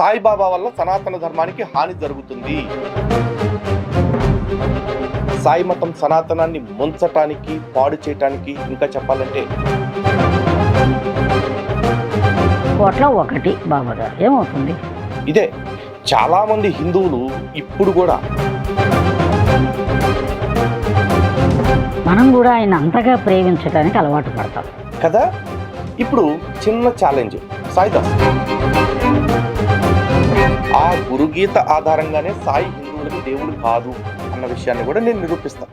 సాయిబాబా వల్ల సనాతన ధర్మానికి హాని జరుగుతుంది. సాయి మతం సనాతనాన్ని ముంచటానికి, పాడు చేయటానికి, ఇంకా చెప్పాలంటే కోట్ల ఒకటి బాబా గారు ఏమవుతుంది? ఇదే చాలా మంది హిందువులు ఇప్పుడు కూడా మనం కూడా ఆయన అంతగా ప్రేమించడానికి అలవాటు పడతాం కదా. ఇప్పుడు చిన్న ఛాలెంజ్, సాయిదాస్ ఆ గురుగీత ఆధారంగానే సాయి హిందువులకు దేవుడు కాదు అన్న విషయాన్ని కూడా నేను నిరూపిస్తాను.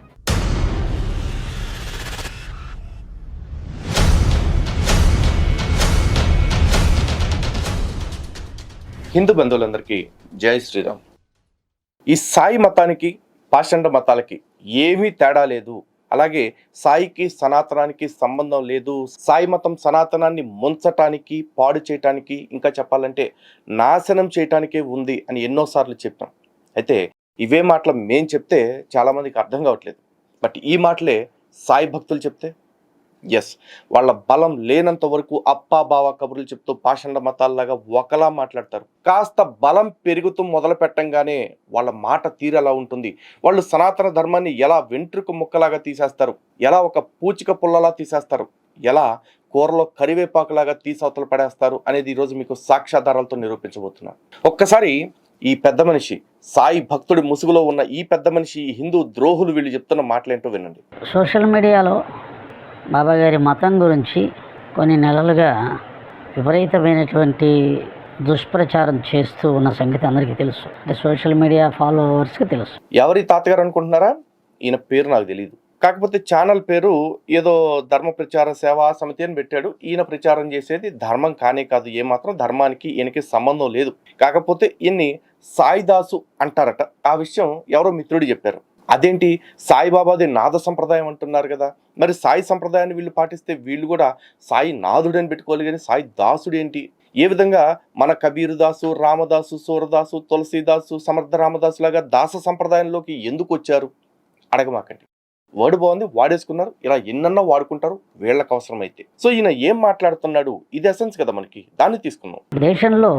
హిందూ బంధువులందరికీ జై శ్రీరామ్. ఈ సాయి మతానికి, పాషండ మతాలకి ఏమీ తేడా లేదు. అలాగే సాయికి సనాతనానికి సంబంధం లేదు. సాయి మతం సనాతనాన్ని ముంచటానికి, పాడు చేయటానికి, ఇంకా చెప్పాలంటే నాశనం చేయటానికే ఉంది అని ఎన్నోసార్లు చెప్పాం. అయితే ఇవే మాటలు మేం చెప్తే చాలామందికి అర్థం కావట్లేదు. బట్ ఈ మాటలే సాయి భక్తులు చెప్తే ఎస్, వాళ్ళ బలం లేనంత వరకు అప్పా బావ కబుర్లు చెప్తూ పాషండ మతాల్లాగా ఒకలా మాట్లాడతారు. కాస్త బలం పెరుగుతూ మొదలు పెట్టంగానే వాళ్ళ మాట తీరు ఎలా ఉంటుంది, వాళ్ళు సనాతన ధర్మాన్ని ఎలా వెంట్రుక ముక్కలాగా తీసేస్తారు, ఎలా ఒక పూచిక పుల్లలా తీసేస్తారు, ఎలా కూరలో కరివేపాకులాగా తీసవతలు పడేస్తారు అనేది ఈరోజు మీకు సాక్ష్యాధారాలతో నిరూపించబోతున్నాను. ఒక్కసారి ఈ పెద్ద మనిషి, సాయి భక్తుడి ముసుగులో ఉన్న ఈ పెద్ద మనిషి, ఈ హిందూ ద్రోహులు వీళ్ళు చెప్తున్న మాటలేంటో వినండి. సోషల్ మీడియాలో బాబా గారి మతం గురించి కొన్ని నెలలుగా విపరీతమైనటువంటి దుష్ప్రచారం చేస్తూ ఉన్న సంగతి అందరికీ తెలుసు. అంటే సోషల్ మీడియా ఫాలోవర్స్కి తెలుసు. ఎవరి తాతగారు అనుకుంటున్నారా? ఈయన పేరు నాకు తెలియదు. కాకపోతే ఛానల్ పేరు ఏదో ధర్మ ప్రచార సేవా సమితి అని పెట్టాడు. ఈయన ప్రచారం చేసేది ధర్మం కానే కాదు. ఏమాత్రం ధర్మానికి ఈయనకి సంబంధం లేదు. కాకపోతే ఈయన్ని సాయిదాసు అంటారట. ఆ విషయం ఎవరో మిత్రుడు చెప్పారు. అదేంటి, సాయిబాబాది నాద సంప్రదాయం అంటున్నారు కదా, మరి సాయి సంప్రదాయాన్ని వీళ్ళు పాటిస్తే వీళ్ళు కూడా సాయి నాదుడు అని పెట్టుకోవాలి, కానీ సాయి దాసుడు ఏంటి? ఏ విధంగా మన కబీరు దాసు, రామదాసు, సూరదాసు, తులసీదాసు, సమర్థ రామదాసు లాగా దాస సంప్రదాయంలోకి ఎందుకు వచ్చారు అడగమాకండి. వర్డ్ బాగుంది, వాడేసుకున్నారు. ఇలా ఎన్నన్నా వాడుకుంటారు వీళ్ళకి అవసరమైతే. సో ఈయన ఏం మాట్లాడుతున్నాడు, ఇది ఎసెన్స్ కదా మనకి, దాన్ని తీసుకున్నాం. దేశంలో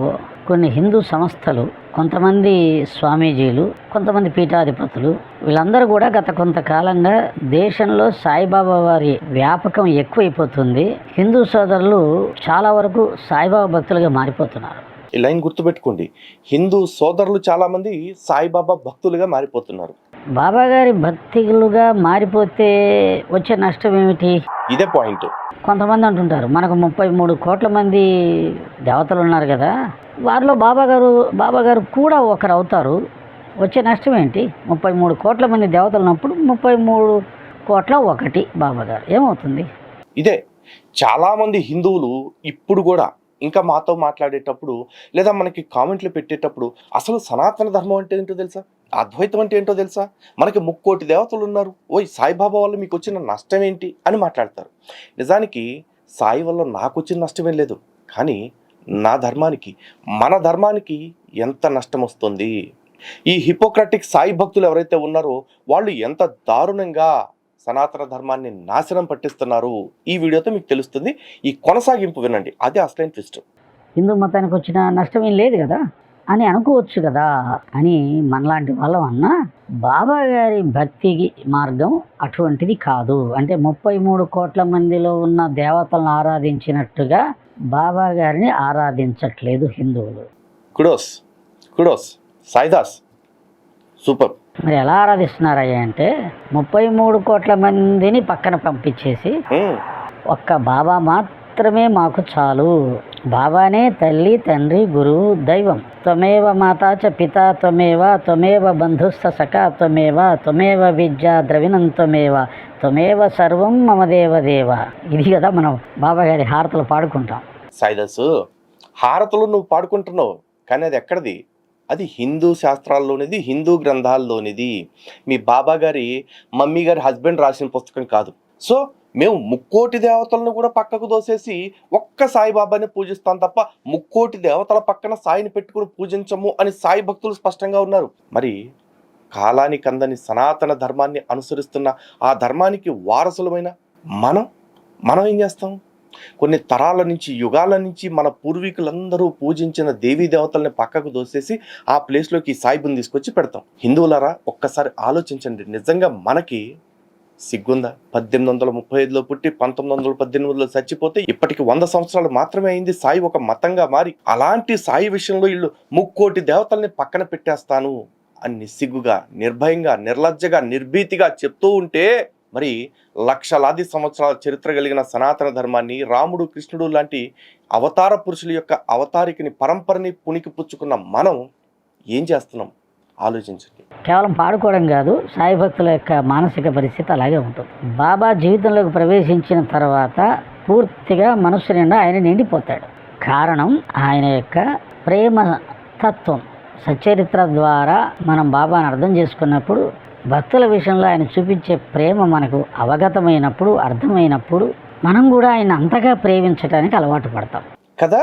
కొన్ని హిందూ సంస్థలు, కొంతమంది స్వామీజీలు, కొంతమంది పీఠాధిపతులు, వీళ్ళందరూ కూడా గత కొంతకాలంగా దేశంలో సాయిబాబా వారి వ్యాపకం ఎక్కువైపోతుంది. హిందూ సోదరులు చాలా వరకు సాయిబాబా భక్తులుగా మారిపోతున్నారు. ఈ లైన్ గుర్తుపెట్టుకోండి, హిందూ సోదరులు చాలా మంది సాయిబాబా భక్తులుగా మారిపోతున్నారు. బాబా గారి భక్తులుగా మారిపోతే వచ్చే నష్టం ఏమిటి? ఇదే పాయింట్. కొంతమంది అంటుంటారు, మనకు 33 కోట్ల మంది దేవతలు ఉన్నారు కదా, వారిలో బాబా గారు కూడా ఒకరు అవుతారు. వచ్చే నష్టం ఏంటి? 33 కోట్ల మంది దేవతలు ఉన్నప్పుడు 33 కోట్ల ఒకటి బాబా గారు ఏమవుతుంది? ఇదే చాలా మంది హిందువులు ఇప్పుడు కూడా ఇంకా మాతో మాట్లాడేటప్పుడు లేదా మనకి కామెంట్లు పెట్టేటప్పుడు అసలు సనాతన ధర్మం అంటే ఏంటో తెలుసా, అద్వైతం అంటే ఏంటో తెలుసా, మనకి 3 కోటి దేవతలు ఉన్నారు, ఓయ్ సాయిబాబా వల్ల మీకు వచ్చిన నష్టం ఏంటి అని మాట్లాడతారు. నిజానికి సాయి వల్ల నాకు వచ్చిన నష్టమేం లేదు, కానీ నా ధర్మానికి, మన ధర్మానికి ఎంత నష్టం వస్తుంది. ఈ హిపోక్రటిక్ సాయి భక్తులు ఎవరైతే ఉన్నారో వాళ్ళు ఎంత దారుణంగా సనాతన ధర్మాన్ని నాశనం పట్టిస్తున్నారు ఈ వీడియోతో మీకు తెలుస్తుంది. ఈ కొనసాగింపు వినండి, అదే అసలైన ట్విస్ట్. హిందూ మతానికి వచ్చిన నష్టం ఏం లేదు కదా అని అనుకోవచ్చు కదా అని మనలాంటి వాళ్ళం అన్నా, బాబా గారి భక్తి మార్గం అటువంటిది కాదు. అంటే 33 కోట్ల మందిలో ఉన్న దేవతలను ఆరాధించినట్టుగా బాబా గారిని ఆరాధించట్లేదు హిందువులు. Kudos kudos Saidas, super. మరి ఎలా ఆరాధిస్తున్నారయ్యా అంటే 33 కోట్ల మందిని పక్కన పంపించేసి ఒక్క బాబా మాత్రమే మాకు చాలు, బాబానే తల్లి, తండ్రి, గురువు, దైవం, త్వమేవ మాతా చ పితా త్వమేవ, త్వమేవ బంధుస్థ సఖా త్వమేవ, త్వమేవ విద్యా ద్రవిణం త్వమేవ, త్వమేవ సర్వం మమ దేవదేవ. ఇది కదా మనం బాబా గారి హారతలు పాడుకుంటాం. సాయిదాసు, హారతలు నువ్వు పాడుకుంటున్నావు, కానీ అది ఎక్కడిది? అది హిందూ శాస్త్రాల్లోనిది, హిందూ గ్రంథాల్లోనిది. మీ బాబా గారి మమ్మీ గారి హస్బెండ్ రాసిన పుస్తకం కాదు. సో మేము 3 కోటి దేవతలను కూడా పక్కకు దోసేసి ఒక్క సాయిబాబాని పూజిస్తాం తప్ప 3 కోటి దేవతల పక్కన సాయిని పెట్టుకుని పూజించము అని సాయి భక్తులు స్పష్టంగా ఉన్నారు. మరి కాలానికి అందని సనాతన ధర్మాన్ని అనుసరిస్తున్న ఆ ధర్మానికి వారసులమైన మనం ఏం చేస్తాం? కొన్ని తరాల నుంచి యుగాల నుంచి మన పూర్వీకులందరూ పూజించిన దేవీ దేవతల్ని పక్కకు దోసేసి ఆ ప్లేస్లోకి సాయిబుని తీసుకొచ్చి పెడతాం. హిందువులారా ఒక్కసారి ఆలోచించండి, నిజంగా మనకి సిగ్గుందా? 1835లో పుట్టి 1918లో చచ్చిపోతే ఇప్పటికి 100 సంవత్సరాలు మాత్రమే అయింది సాయి ఒక మతంగా మారి. అలాంటి సాయి విషయంలో వీళ్ళు 3,000,000 దేవతల్ని పక్కన పెట్టేస్తాను అని నిస్సిగ్గుగా, నిర్భయంగా, నిర్లజ్జగా, నిర్భీతిగా చెప్తూ ఉంటే మరి లక్షలాది సంవత్సరాల చరిత్ర కలిగిన సనాతన ధర్మాన్ని, రాముడు కృష్ణుడు లాంటి అవతార పురుషుల యొక్క అవతారికని పరంపరని పుణికి పుచ్చుకున్న మనం ఏం చేస్తున్నాం ఆలోచించండి. కేవలం పాడుకోవడం కాదు, సాయి భక్తుల యొక్క మానసిక పరిస్థితి అలాగే ఉంటుంది. బాబా జీవితంలోకి ప్రవేశించిన తర్వాత పూర్తిగా మనస్సు నిండా ఆయన నిండిపోతాడు. కారణం ఆయన యొక్క ప్రేమ తత్వం. సచ్చరిత్ర ద్వారా మనం బాబాను అర్థం చేసుకున్నప్పుడు, భక్తుల విషయంలో ఆయన చూపించే ప్రేమ మనకు అవగతమైనప్పుడు, అర్థమైనప్పుడు మనం కూడా ఆయన అంతగా ప్రేమించడానికి అలవాటు పడతాం కదా.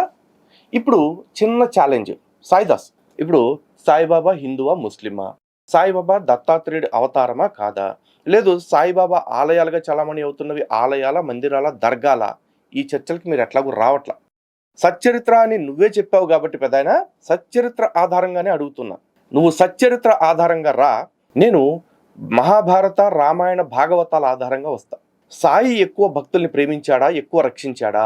ఇప్పుడు చిన్న ఛాలెంజ్, సాయిదాస్, ఇప్పుడు సాయిబాబా హిందువా ముస్లిమా? సాయిబాబా దత్తాత్రేయుడి అవతారమా కాదా? లేదు సాయిబాబా ఆలయాలుగా చలామణి అవుతున్నవి ఆలయాల, మందిరాల, దర్గాల? ఈ చర్చలకి మీరు ఎట్లాగూ రావట్లా. సచ్చరిత్ర అని నువ్వే చెప్పావు కాబట్టి పెదాయన సచ్చరిత్ర ఆధారంగానే అడుగుతున్నా. నువ్వు సచ్చరిత్ర ఆధారంగా రా, నేను మహాభారత, రామాయణ, భాగవతాల ఆధారంగా వస్తా. సాయి ఎక్కువ భక్తుల్ని ప్రేమించాడా, ఎక్కువ రక్షించాడా,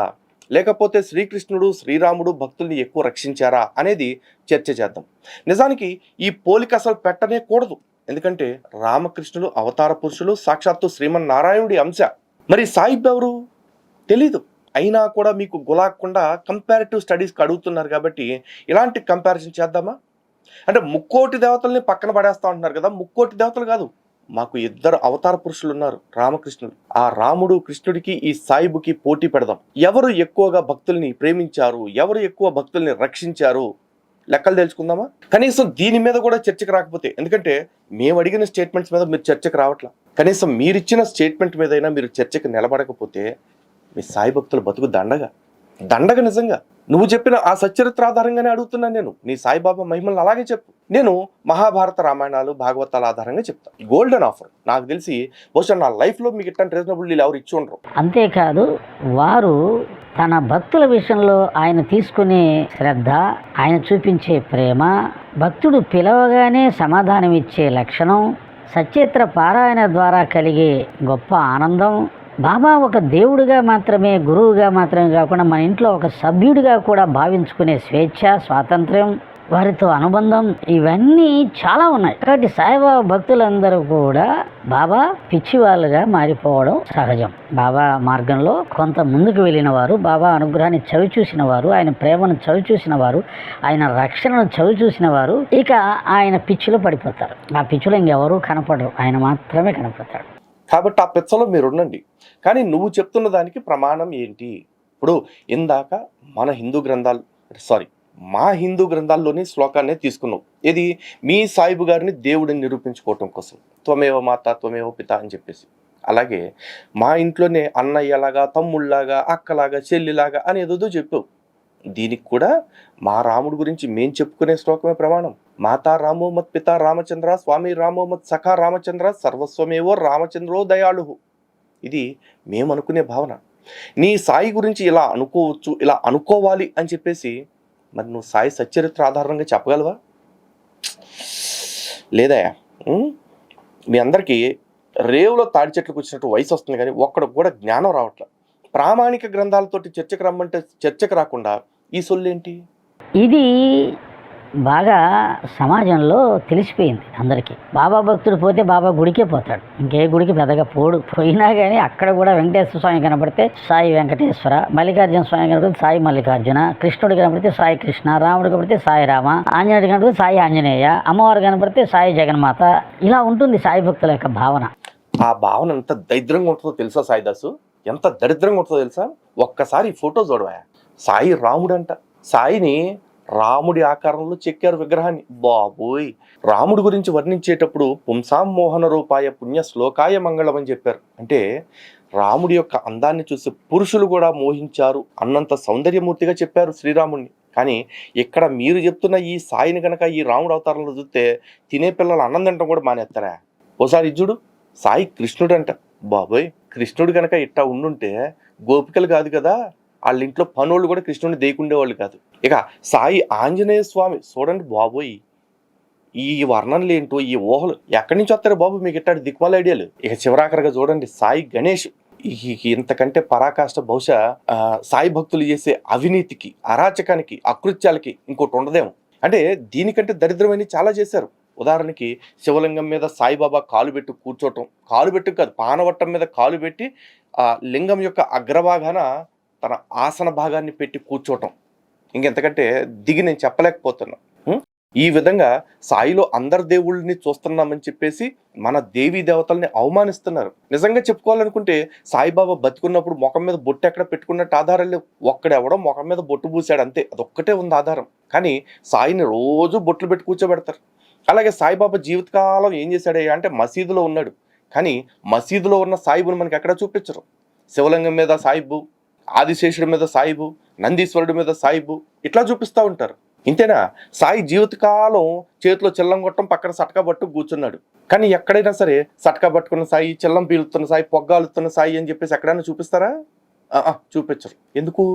లేకపోతే శ్రీకృష్ణుడు, శ్రీరాముడు భక్తుల్ని ఎక్కువ రక్షించారా అనేది చర్చ చేద్దాం. నిజానికి ఈ పోలిక అసలు పెట్టనే కూడదు. ఎందుకంటే రామకృష్ణుడు అవతార పురుషులు, సాక్షాత్తు శ్రీమన్నారాయణుడి అంశ. మరి సాయిబ్ ఎవరు తెలీదు. అయినా కూడా మీకు గులాకుండా కంపారిటివ్ స్టడీస్కి అడుగుతున్నారు కాబట్టి ఇలాంటి కంపారిజన్ చేద్దామా? అంటే 3,000,000 దేవతల్ని పక్కన పడేస్తా ఉంటున్నారు కదా. 3,000,000 దేవతలు కాదు, మాకు 2 అవతార పురుషులు ఉన్నారు, రామకృష్ణుడు. ఆ రాముడు కృష్ణుడికి ఈ సాయిబుకి పోటీ పెడదాం. ఎవరు ఎక్కువగా భక్తుల్ని ప్రేమించారు, ఎవరు ఎక్కువ భక్తుల్ని రక్షించారు, లెక్కలు తెలుసుకుందామా? కనీసం దీని మీద కూడా చర్చకు రాకపోతే, ఎందుకంటే మేము అడిగిన స్టేట్మెంట్స్ మీద మీరు చర్చకు రావట్లా, కనీసం మీరిచ్చిన స్టేట్మెంట్ మీదైనా మీరు చర్చకు నిలబడకపోతే మీ సాయి భక్తుల బతుకు దండగ నిజంగా. నువ్వు చెప్పిన ఆ సచ్చరిత్ర ఆధారంగానే అడుగుతున్నాను నేను. నీ సాయిబాబా మహిమలను అలాగే చెప్పు. నేను మహాభారత, రామాయణాలు, భాగవతాల ఆధారంగా చెప్తాను. Golden offer. నాకు తెలిసి బహుశా నా లైఫ్లో మీకు ఇట్లాంటి రీజనబుల్ డీల్ ఎవరు ఇచ్చి ఉండరు. అంతేకాదు, వారు తన భక్తుల విషయంలో ఆయన తీసుకునే శ్రద్ధ, ఆయన చూపించే ప్రేమ, భక్తుడు పిలవగానే సమాధానం ఇచ్చే లక్షణం, సచ్చరిత్ర పారాయణ ద్వారా కలిగే గొప్ప ఆనందం, బాబా ఒక దేవుడిగా మాత్రమే, గురువుగా మాత్రమే కాకుండా మన ఇంట్లో ఒక సభ్యుడిగా కూడా భావించుకునే స్వేచ్ఛ, స్వాతంత్ర్యం, వారితో అనుబంధం, ఇవన్నీ చాలా ఉన్నాయి. కాబట్టి సాయిబాబా భక్తులందరూ కూడా బాబా పిచ్చివాళ్ళుగా మారిపోవడం సహజం. బాబా మార్గంలో కొంత ముందుకు వెళ్ళిన వారు, బాబా అనుగ్రహాన్ని చవి చూసిన వారు, ఆయన ప్రేమను చవి చూసిన వారు, ఆయన రక్షణను చవి చూసిన వారు ఇక ఆయన పిచ్చిలో పడిపోతారు. ఆ పిచ్చిలో ఇంకెవరూ కనపడరు, ఆయన మాత్రమే కనపడతాడు. కాబట్టి ఆ పిచ్చలో మీరు ఉండండి. కానీ నువ్వు చెప్తున్న దానికి ప్రమాణం ఏంటి? ఇప్పుడు ఇందాక మా హిందూ గ్రంథాల్లోని శ్లోకాన్నే తీసుకున్నావు. ఇది మీ సాయిబు గారిని దేవుడిని నిరూపించుకోవటం కోసం, త్వమేవ మాత త్వమేవ పిత అని చెప్పేసి. అలాగే మా ఇంట్లోనే అన్నయ్యలాగా, తమ్ముళ్ళలాగా, అక్కలాగా, చెల్లిలాగా అని ఏదో చెప్పావు. దీనికి కూడా మా రాముడి గురించి మేం చెప్పుకునే శ్లోకమే ప్రమాణం. మాతా రామో మత్ పిత రామచంద్ర, స్వామి రామో మత్ సఖా రామచంద్ర, సర్వస్వమేవో రామచంద్రో దయాళు. ఇది మేము అనుకునే భావన. నీ సాయి గురించి ఇలా అనుకోవచ్చు, ఇలా అనుకోవాలి అని చెప్పేసి మరి నువ్వు సాయి సచ్చరిత్ర ఆధారంగా చెప్పగలవా? లేదా? మీ అందరికీ రేవులో తాడి చెట్లకు వచ్చినట్టు వయసు వస్తుంది, కానీ ఒక్కడికి కూడా జ్ఞానం రావట్లే. ప్రామాణిక గ్రంథాలతోటి చర్చకు రమ్మంటే చర్చకు రాకుండా ఈ సొల్లేంటి? ఇది బాగా సమాజంలో తెలిసిపోయింది అందరికీ. బాబా భక్తుడు పోతే బాబా గుడికే పోతాడు, ఇంకే గుడికి పెద్దగా పోయినా కానీ అక్కడ కూడా వెంకటేశ్వర స్వామి కనపడితే సాయి వెంకటేశ్వర, మల్లికార్జున స్వామి కనపడితే సాయి మల్లికార్జున, కృష్ణుడు కనపడితే సాయి కృష్ణ, రాముడు కనపడితే సాయి రామ, ఆంజనేయుడు కనపడితే సాయి ఆంజనేయ, అమ్మవారు కనపడితే సాయి జగన్మాత. ఇలా ఉంటుంది సాయి భక్తుల యొక్క భావన. ఆ భావన ఎంత దరిద్రంగా ఉంటుందో తెలుసా సాయిదాసు? ఎంత దరిద్రంగా ఉంటుందో తెలుసా? ఒక్కసారి ఫోటో చూడవా. సాయి రాముడంట. సాయిని రాముడి ఆకారంలో చెక్కారు విగ్రహాన్ని. బాబోయ్, రాముడి గురించి వర్ణించేటప్పుడు పుంసాం మోహన రూపాయ పుణ్య శ్లోకాయ మంగళం అని చెప్పారు. అంటే రాముడి యొక్క అందాన్ని చూసి పురుషులు కూడా మోహించారు అన్నంత సౌందర్యమూర్తిగా చెప్పారు శ్రీరాముడిని. కానీ ఇక్కడ మీరు చెప్తున్న ఈ సాయిని కనుక ఈ రాముడు అవతారంలో చూస్తే తినే పిల్లలు అన్నం తినడం కూడా మానేస్తారా? ఓసారి చూడు, సాయి కృష్ణుడు అంట. బాబోయ్, కృష్ణుడు కనుక ఇట్టా ఉండుంటే గోపికలు కాదు కదా, వాళ్ళ ఇంట్లో పనోళ్ళు కూడా కృష్ణుడిని దేకుండేవాళ్ళు కాదు. ఇక సాయి ఆంజనేయ స్వామి చూడండి బాబోయ్, ఈ వర్ణనలు ఏంటో, ఈ ఊహలు ఎక్కడి నుంచి వస్తారో బాబు మీకు ఇట్టాడు దిక్మాల ఐడియాలు. ఇక చివరాఖరిగా చూడండి సాయి గణేష్, ఇంతకంటే పరాకాష్ట బహుశా సాయి భక్తులు చేసే అవినీతికి, అరాచకానికి, అకృత్యాలకి ఇంకోటి ఉండదేమో. అంటే దీనికంటే దరిద్రమైన చాలా చేశారు. ఉదాహరణకి శివలింగం మీద సాయిబాబా కాలు పెట్టి కూర్చోవటం, కాలు పెట్టి కాదు పానవట్టం మీద కాలు పెట్టి ఆ లింగం యొక్క అగ్రభాగాన తన ఆసన భాగాన్ని పెట్టి కూర్చోవటం, ఇంకెంతకంటే దిగి నేను చెప్పలేకపోతున్నా. ఈ విధంగా సాయిలో అందరు దేవుళ్ళని చూస్తున్నామని చెప్పేసి మన దేవీ దేవతల్ని అవమానిస్తున్నారు. నిజంగా చెప్పుకోవాలనుకుంటే సాయిబాబా బతికున్నప్పుడు ముఖం మీద బొట్టు ఎక్కడ పెట్టుకున్నట్టు ఆధారాలు లేవు. ఒక్కడెవడో ముఖం మీద బొట్టు పూసాడు అంతే, అదొక్కటే ఉంది ఆధారం. కానీ సాయిని రోజు బొట్లు పెట్టి కూర్చోబెడతారు. అలాగే సాయిబాబా జీవితకాలం ఏం చేశాడయ్యా అంటే మసీదులో ఉన్నాడు. కానీ మసీదులో ఉన్న సాయిబుని మనకి ఎక్కడ చూపించరు. శివలింగం మీద సాయిబు, ఆదిశేషుడి మీద సాయిబు, నందీశ్వరుడి మీద సాయిబు ఇట్లా చూపిస్తూ ఉంటారు. ఇంతేనా? సాయి జీవితకాలం చేతిలో చిల్లం కొట్టం, పక్కన సటకా పట్టు కూర్చున్నాడు. కానీ ఎక్కడైనా సరే సటకా పట్టుకున్న సాయి, చిల్లం పీలుతున్న సాయి, పొగ్గాలుతున్న సాయి అని చెప్పేసి ఎక్కడైనా చూపిస్తారా? చూపించరు. ఎందుకు?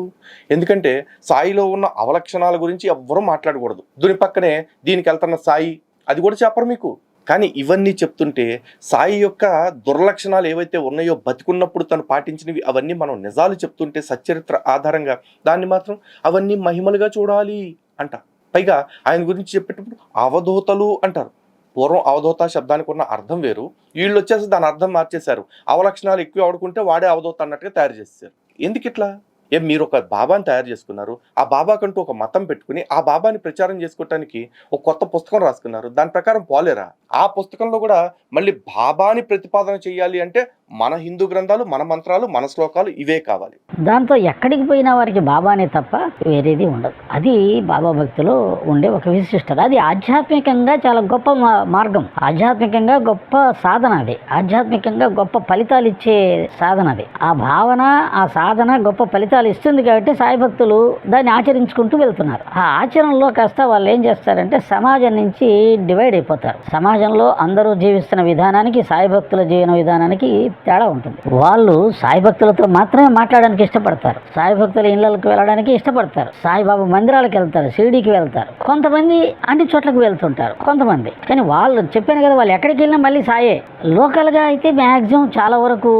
ఎందుకంటే సాయిలో ఉన్న అవలక్షణాల గురించి ఎవ్వరూ మాట్లాడకూడదు. దీని పక్కనే దీనికి వెళ్తున్న సాయి అది కూడా చెప్పరు మీకు. కానీ ఇవన్నీ చెప్తుంటే సాయి యొక్క దుర్లక్షణాలు ఏవైతే ఉన్నాయో బతికున్నప్పుడు తను పాటించినవి అవన్నీ మనం నిజాలు చెప్తుంటే సచ్చరిత్ర ఆధారంగా దాన్ని మాత్రం అవన్నీ మహిమలుగా చూడాలి అంట. పైగా ఆయన గురించి చెప్పేటప్పుడు అవధూతలు అంటారు. పూర్వం అవధూత శబ్దానికి ఉన్న అర్థం వేరు, వీళ్ళు వచ్చేసి దాని అర్థం మార్చేశారు. అవలక్షణాలు ఎక్కువ ఆడుకుంటే వాడే అవధూత అన్నట్టుగా తయారు చేశారు. ఎందుకు ఇట్లా? మీరు ఒక బాబాని తయారు చేసుకున్నారు, ఆ బాబాకంటూ ఒక మతం పెట్టుకుని ఆ బాబాని ప్రచారం చేసుకోవటానికి ఒక కొత్త పుస్తకం రాసుకున్నారు. దాని ప్రకారం పోలేరా? ఆ పుస్తకంలో కూడా మళ్ళీ బాబాని ప్రతిపాదన చేయాలి అంటే మన హిందూ గ్రంథాలు, మన మంత్రాలు, మన శ్లోకాలు ఇవే కావాలి. దాంతో ఎక్కడికి పోయినా వారికి బాబానే తప్ప వేరేది ఉండదు. అది బాబా భక్తిలో ఉండే ఒక విశిష్టత. అది ఆధ్యాత్మికంగా చాలా గొప్ప మార్గం, ఆధ్యాత్మికంగా గొప్ప సాధన. అది ఆధ్యాత్మికంగా గొప్ప ఫలితాలు ఇచ్చే సాధన. అది ఆ భావన, ఆ సాధన గొప్ప ఫలితాలు ఇస్తుంది కాబట్టి సాయి భక్తులు దాన్ని ఆచరించుకుంటూ వెళ్తున్నారు. ఆ ఆచరణలో కాస్త వాళ్ళు ఏం చేస్తారంటే సమాజం నుంచి డివైడ్ అయిపోతారు. సమాజంలో అందరూ జీవిస్తున్న విధానానికి సాయి భక్తుల జీవన విధానానికి తేడా ఉంటుంది. వాళ్ళు సాయి భక్తులతో మాత్రమే మాట్లాడడానికి ఇష్టపడతారు, సాయి భక్తుల ఇళ్లకు వెళ్ళడానికి ఇష్టపడతారు, సాయిబాబా మందిరాలకు వెళ్తారు, షిరిడీకి వెళ్తారు, కొంతమంది అన్ని చోట్లకు వెళ్తుంటారు కొంతమంది. కానీ వాళ్ళు చెప్పాను కదా, వాళ్ళు ఎక్కడికి వెళ్ళినా మళ్ళీ సాయే. లోకల్గా అయితే మ్యాక్సిమం చాలా వరకు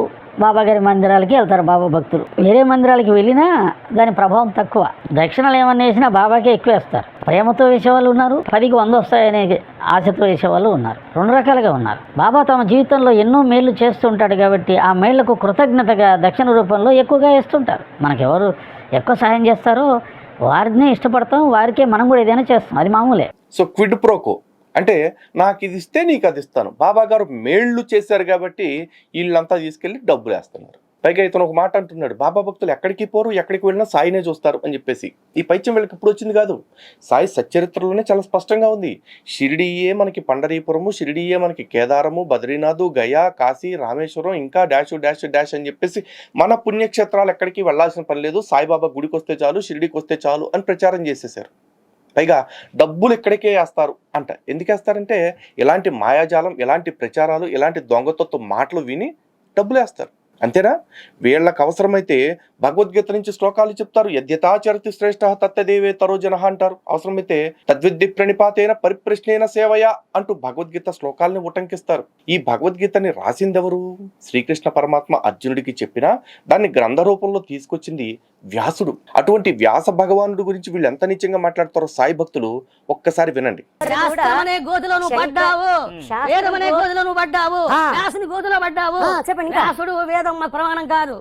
బాబా గారి మందిరాలకి వెళ్తారు బాబా భక్తులు. వేరే మందిరాలకి వెళ్ళినా దాని ప్రభావం తక్కువ. దక్షిణలు ఏమన్నా వేసినా బాబాకే ఎక్కువ వేస్తారు. ప్రేమతో వేసేవాళ్ళు ఉన్నారు, 10కి 100 వస్తాయనే ఆశతో వేసేవాళ్ళు ఉన్నారు. 2 రకాలుగా ఉన్నారు. బాబా తమ జీవితంలో ఎన్నో మేళ్లు చేస్తుంటాడు కాబట్టి ఆ మేళ్లకు కృతజ్ఞతగా దక్షిణ రూపంలో ఎక్కువగా వేస్తుంటారు. మనకెవరు ఎక్కువ సహాయం చేస్తారో వారినే ఇష్టపడతాం, వారికే మనం కూడా ఏదైనా చేస్తాం, అది మామూలే. సో క్విడ్ ప్రోకో అంటే నాకు ఇది ఇస్తే నీకు అది ఇస్తాను. బాబా గారు మేళ్లు చేశారు కాబట్టి వీళ్ళంతా తీసుకెళ్లి డబ్బులు వేస్తున్నారు. పైగా ఇతను ఒక మాట అంటున్నాడు, బాబా భక్తులు ఎక్కడికి పోరు, ఎక్కడికి వెళ్ళినా సాయినే చూస్తారు అని చెప్పేసి. ఈ పైత్యం వీళ్ళకి ఇప్పుడు వచ్చింది కాదు, సాయి సచ్చరిత్రలోనే చాలా స్పష్టంగా ఉంది. షిరిడీయే మనకి పండరీపురము, షిరిడీయే మనకి కేదారము, బద్రీనాథు, గయా, కాశీ, రామేశ్వరం, ఇంకా డాష్ డాష్ డాష్ అని చెప్పేసి మన పుణ్యక్షేత్రాలు ఎక్కడికి వెళ్లాల్సిన పని లేదు, సాయిబాబా గుడికి వస్తే చాలు, షిరిడీకి వస్తే చాలు అని ప్రచారం చేసేసారు. పైగా డబ్బులు ఇక్కడికే వేస్తారు అంట. ఎందుకు వేస్తారంటే ఇలాంటి మాయాజాలం, ఇలాంటి ప్రచారాలు, ఇలాంటి దొంగతత్వ మాటలు విని డబ్బులు వేస్తారు. అంతేనా? వీళ్ళకి అవసరమైతే భగవద్గీత నుంచి శ్లోకాలు చెప్తారు. యద్యతాచరతి శ్రేష్ఠ తత్తదేవే తరో జన అంటారు. అవసరమైతే తద్విద్ది ప్రణిపాతేన పరిప్రశ్నేన సేవయ అంటూ భగవద్గీత శ్లోకాలని ఉటంకిస్తారు. ఈ భగవద్గీతని రాసిందెవరు? శ్రీకృష్ణ పరమాత్మ అర్జునుడికి చెప్పినా దాన్ని గ్రంథ రూపంలో తీసుకొచ్చింది వ్యాసుడు. అటువంటి వ్యాస భగవానుడి గురించి వీళ్ళు ఎంత నిత్యంగా మాట్లాడతారో సాయి భక్తులు ఒక్కసారి వినండి. ప్రమాణం కాదు.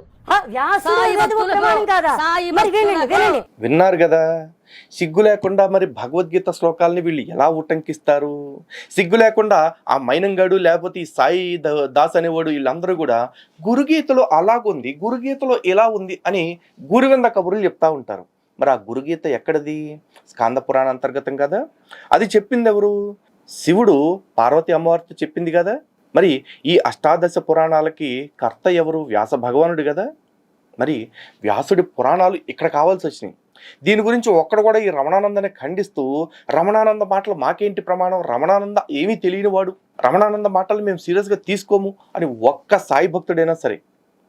విన్నారు కదా? సిగ్గు లేకుండా మరి భగవద్గీత శ్లోకాలని వీళ్ళు ఎలా ఉటంకిస్తారు? సిగ్గు లేకుండా ఆ మైనంగాడు లేకపోతే ఈ సాయి దాస్ అనేవాడు వీళ్ళందరూ కూడా గురుగీతలో అలాగుంది, గురుగీతలో ఎలా ఉంది అని గురువింద కబుర్లు చెప్తా ఉంటారు. మరి ఆ గురుగీత ఎక్కడది? స్కాంద పురాణ అంతర్గతం కదా. అది చెప్పింది ఎవరు? శివుడు పార్వతి అమ్మవారితో చెప్పింది కదా. మరి ఈ అష్టాదశ పురాణాలకి కర్త ఎవరు? వ్యాస భగవానుడు కదా. మరి వ్యాసుడి పురాణాలు ఇక్కడ కావాల్సి వచ్చినాయి. దీని గురించి ఒక్కడు కూడా ఈ రమణానందని ఖండిస్తూ, రమణానంద మాటలు మాకేంటి ప్రమాణం, రమణానంద ఏమీ తెలియనివాడు, రమణానంద మాటలు మేము సీరియస్గా తీసుకోము అని ఒక్క సాయి భక్తుడైనా సరే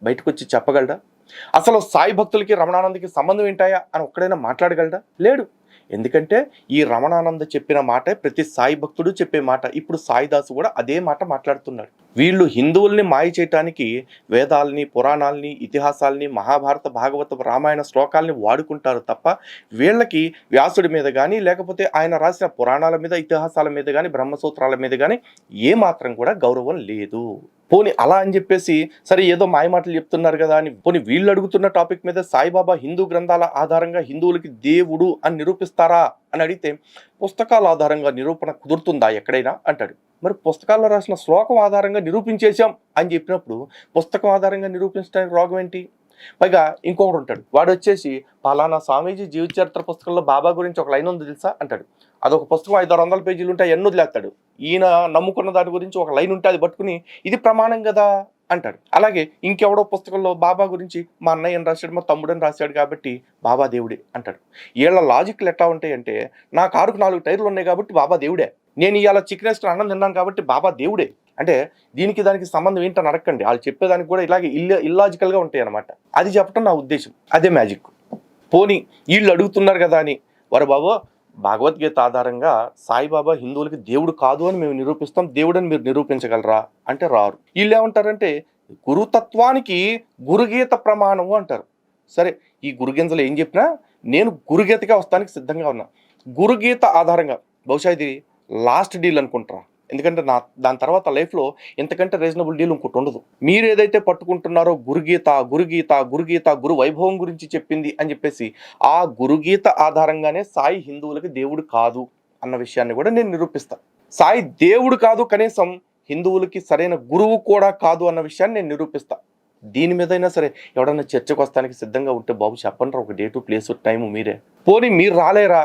బయటకు వచ్చి చెప్పగలడా? అసలు సాయి భక్తులకి రమణానందకి సంబంధం ఏంటాయా అని ఒక్కడైనా మాట్లాడగలడా? లేడు. ఎందుకంటే ఈ రమణానంద చెప్పిన మాటే ప్రతి సాయి భక్తుడు చెప్పే మాట. ఇప్పుడు సాయిదాసు కూడా అదే మాట మాట్లాడుతున్నాడు. వీళ్ళు హిందువుల్ని మాయ చేయటానికి వేదాలని, పురాణాలని, ఇతిహాసాలని, మహాభారత, భాగవత, రామాయణ శ్లోకాలని వాడుకుంటారు తప్ప వీళ్ళకి వ్యాసుడి మీద కానీ, లేకపోతే ఆయన రాసిన పురాణాల మీద, ఇతిహాసాల మీద కానీ, బ్రహ్మసూత్రాల మీద కానీ ఏమాత్రం కూడా గౌరవం లేదు. పోని అలా అని చెప్పేసి సరే ఏదో మాయమాటలు చెప్తున్నారు కదా అని పోని వీళ్ళు అడుగుతున్న టాపిక్ మీద సాయిబాబా హిందూ గ్రంథాల ఆధారంగా హిందువులకి దేవుడు అని నిరూపిస్తారా అని అడిగితే పుస్తకాల ఆధారంగా నిరూపణ కుదురుతుందా ఎక్కడైనా అంటాడు. మరి పుస్తకాల్లో రాసిన శ్లోకం ఆధారంగా నిరూపించేశాం అని చెప్పినప్పుడు పుస్తకం ఆధారంగా నిరూపించడానికి రోగం ఏంటి? పైగా ఇంకొకడు ఉంటాడు, వాడు వచ్చేసి పలానా స్వామీజీ జీవిత చరిత్ర పుస్తకంలో బాబా గురించి ఒక లైన్ ఉంది తెలుసా అంటాడు. అదొక పుస్తకం 500 పేజీలు ఉంటే ఎన్ని వదిలేస్తాడు. ఈయన నమ్ముకున్న దాని గురించి ఒక లైన్ ఉంటే అది పట్టుకుని ఇది ప్రమాణం కదా అంటాడు. అలాగే ఇంకెవడో పుస్తకంలో బాబా గురించి మా అన్నయ్యని రాశాడు, మా తమ్ముడని రాశాడు కాబట్టి బాబా దేవుడే అంటాడు. వీళ్ళ లాజిక్లు ఎట్లా ఉంటాయంటే, నా కారుకు 4 టైర్లు ఉన్నాయి కాబట్టి బాబా దేవుడే, నేను ఇవాళ చికెన్ వేసుకుని అన్నం తిన్నాను కాబట్టి బాబా దేవుడే. అంటే దీనికి దానికి సంబంధం ఏంటని అడగండి. వాళ్ళు చెప్పేదానికి కూడా ఇలాగే ఇల్లాజికల్గా ఉంటాయి అన్నమాట. అది చెప్పడం నా ఉద్దేశం. అదే మ్యాజిక్. పోనీ వీళ్ళు అడుగుతున్నారు కదా అని, వారు బాబు భగవద్గీత ఆధారంగా సాయిబాబా హిందువులకి దేవుడు కాదు అని మేము నిరూపిస్తాం, దేవుడని మీరు నిరూపించగలరా అంటే రారు. వీళ్ళు ఏమంటారంటే గురుతత్వానికి గురుగీత ప్రమాణము అంటారు. సరే, ఈ గురుగింజలు ఏం చెప్పినా నేను గురుగీతగా వస్తానికి సిద్ధంగా ఉన్నా. గురుగీత ఆధారంగా బహుశా ఇది లాస్ట్ డీల్ అనుకుంటారా, ఎందుకంటే దాని తర్వాత లైఫ్లో ఎంతకంటే రీజనబుల్ డీల్ ఇంకోటి ఉండదు. మీరు ఏదైతే పట్టుకుంటున్నారో గురుగీత గురుగీత గురుగీత గురు వైభవం గురించి చెప్పింది అని చెప్పేసి ఆ గురుగీత ఆధారంగానే సాయి హిందువులకి దేవుడు కాదు అన్న విషయాన్ని కూడా నేను నిరూపిస్తాను. సాయి దేవుడు కాదు, కనీసం హిందువులకి సరైన గురువు కూడా కాదు అన్న విషయాన్ని నేను నిరూపిస్తా. దీని మీదైనా సరే ఎవడన్నా చర్చకు వస్తానికి సిద్ధంగా ఉంటే బాబు చెప్పండి, ఒక డేటు ప్లేసు టైము మీరే. పోనీ మీరు రాలేరా?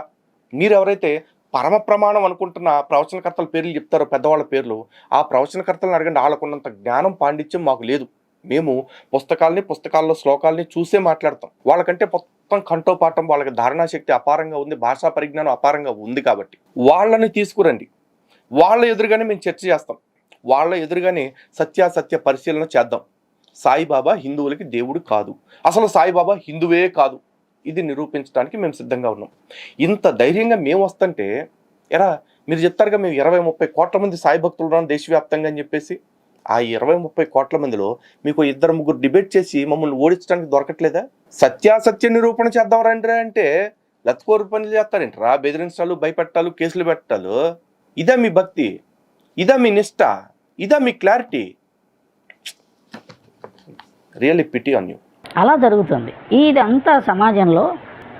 మీరు ఎవరైతే పరమ ప్రమాణం అనుకుంటున్న ప్రవచనకర్తల పేర్లు చెప్తారో, పెద్దవాళ్ళ పేర్లు, ఆ ప్రవచనకర్తలను అడగండి. వాళ్ళకున్నంత జ్ఞానం పాండిత్యం మాకు లేదు. మేము పుస్తకాల్లో శ్లోకాలని చూసే మాట్లాడతాం. వాళ్ళకంటే మొత్తం కంఠోపాఠం, వాళ్ళకి ధారణాశక్తి అపారంగా ఉంది, భాషా పరిజ్ఞానం అపారంగా ఉంది. కాబట్టి వాళ్ళని తీసుకురండి. వాళ్ళ ఎదురుగానే మేము చర్చ చేస్తాం. వాళ్ళ ఎదురుగానే సత్యాసత్య పరిశీలన చేద్దాం. సాయిబాబా హిందువులకి దేవుడు కాదు, అసలు సాయిబాబా హిందువే కాదు, ఇది నిరూపించడానికి మేము సిద్ధంగా ఉన్నాం. ఇంత ధైర్యంగా మేము వస్తుంటే ఎరా మీరు చెప్తారుగా మేము 20-30 కోట్ల మంది సాయి భక్తులు ఉన్నాం దేశవ్యాప్తంగా అని చెప్పేసి. ఆ 20-30 కోట్ల మందిలో మీకు 2-3 డిబేట్ చేసి మమ్మల్ని ఓడించడానికి దొరకట్లేదా? సత్యాసత్య నిరూపణ చేద్దాం రండి అంటే లత్కోరు పనులు చేస్తారేంట్రా? బెదిరించాలు, భయపెట్టాలు, కేసులు పెట్టాలు. ఇదా మీ భక్తి? ఇదా మీ నిష్ట? ఇదా మీ clarity? Really pity on you. అలా జరుగుతుంది. ఇదంతా సమాజంలో